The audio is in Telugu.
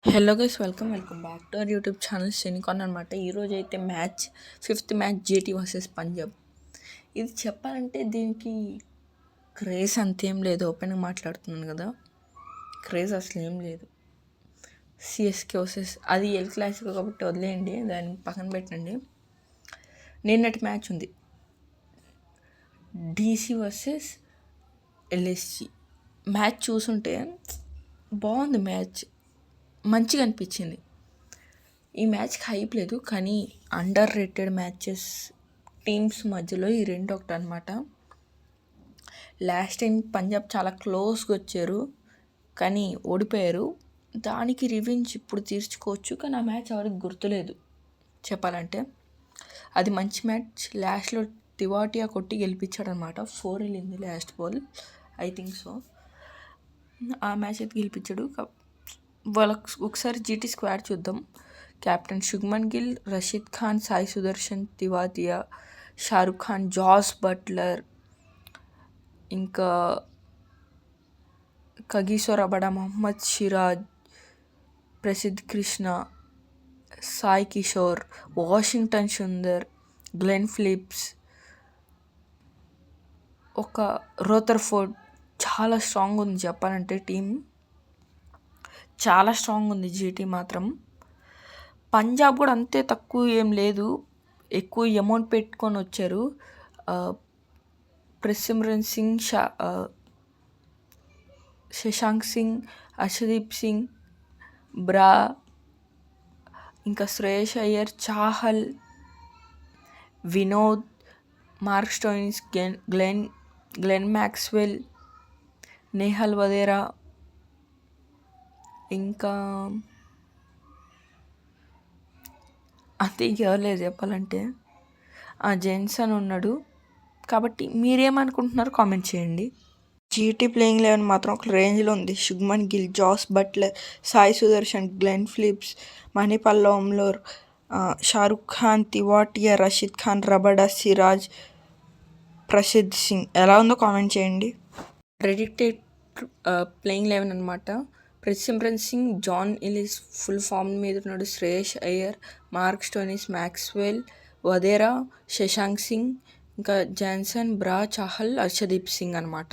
Hello guys, welcome back to our YouTube channel సినికాన్ అనమాట. ఈరోజు అయితే fifth match GT versus Punjab. ఇది చెప్పాలంటే దీనికి క్రేజ్ అంతేం లేదు. ఓపెన్గా మాట్లాడుతున్నాను కదా, క్రేజ్ అసలు ఏం లేదు. సిఎస్కే వర్సెస్ అది ఎల్ క్లాసికో కాబట్టి వదిలేయండి, దాన్ని పక్కన పెట్టండి. నిన్నటి మ్యాచ్ ఉంది, డీసీ వర్సెస్ ఎల్ఎస్సి. మ్యాచ్ చూసుంటే బాగుంది, మ్యాచ్ మంచిగా అనిపించింది. ఈ మ్యాచ్కి హైప్ లేదు, కానీ అండర్ రేటెడ్ మ్యాచెస్ టీమ్స్ మధ్యలో ఈ రెండు ఒకటి అనమాట. లాస్ట్ టైం పంజాబ్ చాలా క్లోజ్గా వచ్చారు, కానీ ఓడిపోయారు. దానికి రివెంజ్ ఇప్పుడు తీర్చుకోవచ్చు, కానీ ఆ మ్యాచ్ ఎవరికి గుర్తులేదు చెప్పాలంటే. అది మంచి మ్యాచ్. లాస్ట్లో తివాటియా కొట్టి గెలిపించాడు అనమాట. 4 వెళ్ళింది last ball, I think so. ఆ మ్యాచ్ అయితే గెలిపించాడు. వాళ్ళకి ఒకసారి జీటీ స్క్వాడ్ చూద్దాం. Captain Shubman Gill, Rashid Khan, Sai Sudharsan, Tewatia, Shahrukh Khan, Jos Buttler, ఇంకా Kagiso Rabada, Mohammed Siraj, Prasidh Krishna, Sai Kishore, Washington Sundar, Glenn Phillips, ఒక రోథర్ఫోర్డ్. చాలా స్ట్రాంగ్ ఉంది చెప్పాలంటే. టీం చాలా స్ట్రాంగ్ ఉంది జీటీ మాత్రం. పంజాబ్ కూడా అంతే తక్కువ ఏం లేదు, ఎక్కువ అమౌంట్ పెట్టుకొని వచ్చారు. ప్రసిమ్రన్ సింగ్, శశాంక్ సింగ్, అర్షదీప్ సింగ్, బ్రా, ఇంకా Shreyas Iyer, Chahal, Vinod, Mark Stoinis, Glenn Maxwell, Nehal Wadhera, ఇంకా అంతే, ఇంకెవరు లేదు చెప్పాలంటే. జెన్సన్ ఉన్నాడు. కాబట్టి మీరేమనుకుంటున్నారో కామెంట్ చేయండి. జీటీ ప్లేయింగ్ 11 మాత్రం ఒక రేంజ్లో ఉంది. Shubman Gill, Jos Buttler, Sai Sudharsan, Glenn Phillips, మణిపల్లంలోర్, షారుఖ్ ఖాన్, తివాటియా, రషీద్ ఖాన్, రబాడా, సిరాజ్, ప్రసిద్ధ్ సింగ్. ఎలా ఉందో కామెంట్ చేయండి. ప్రెడిక్టెడ్ ప్లేయింగ్ 11 అనమాట. Prabhsimran Singh, John Ellis full form మీద ఉన్నాడు. శ్రేయస్ అయ్యర్, మార్క్ స్టోయిన్స్, మ్యాక్స్వెల్, వదేరా, శశాంక్ సింగ్, ఇంకా జాన్సన్, బ్రా, చాహల్, అర్షదీప్ సింగ్ అనమాట.